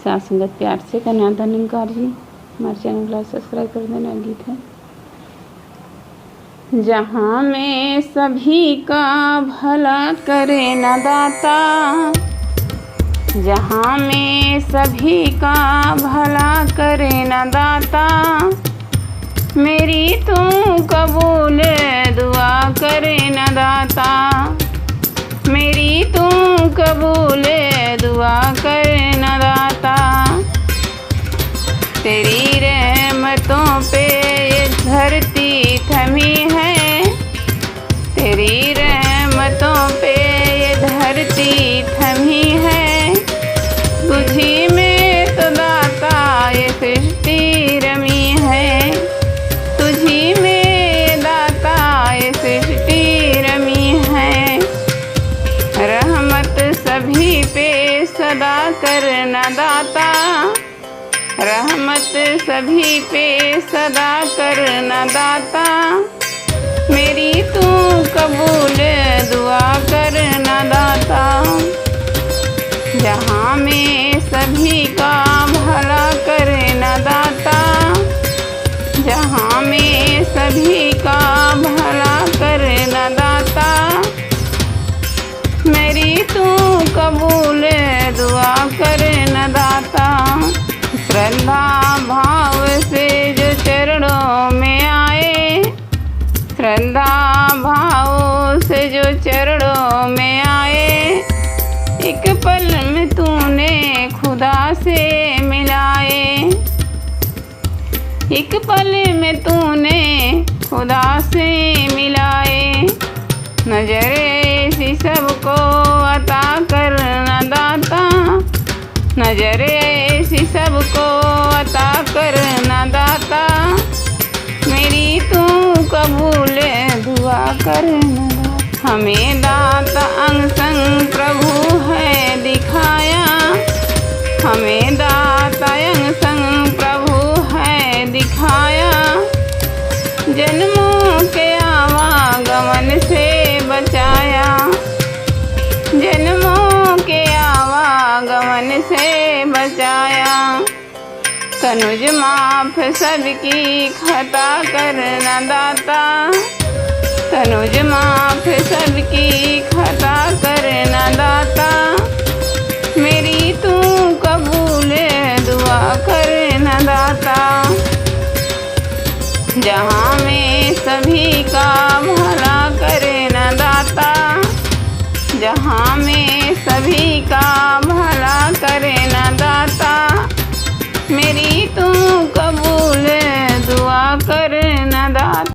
साथ संगत प्यार से कन्यादान निकार जी हमारे चैनल को सब्सक्राइब कर देना। गीत है। जहाँ में सभी का भला करे न दाता, जहाँ में सभी का भला करे न दाता, मेरी तू कबूल दुआ करे न दाता, मेरी तू कबूल दुआ करे न दाता। तेरी रहमतों पे ये धरती थमी है, तेरी रहमतों पे ये धरती थमी है, तुझी में तो दाता ये सृष्टि रमी है, तुझी में दाता ये सृष्टि रमी है। रहमत सभी पे सदा करना दाता, रहमत सभी पे सदा करना दाता, मेरी तू कबूल दुआ करना दाता। जहाँ में सभी का भला करना दाता, जहाँ में सभी का भला करना दाता, मेरी तू कबूल दुआ करना दाता। श्रद्धा भाव से जो चरणों में आए, श्रद्धा भाव से जो चरणों में आए, एक पल में तूने खुदा से मिलाए, एक पल में तूने खुदा से मिलाए। नजरे ऐसी सबको अता करना दाता, नजरे ऐसी सबको अता करना दाता, मेरी तू कबूल दुआ करना दाता। हमें दाता अंग संग प्रभु है दिखाया, हमें दाता अंग संग प्रभु है दिखाया, जन्मों के आवागमन से बचाया, जन्मों के आवागमन से बचाया। तनुज माफ सबकी खता करना दाता, तनुज माफ सबकी खता करना दाता, मेरी तू कबूल दुआ करना दाता। जहाँ में सभी का भला करना दाता, जहाँ में सभी का भला करे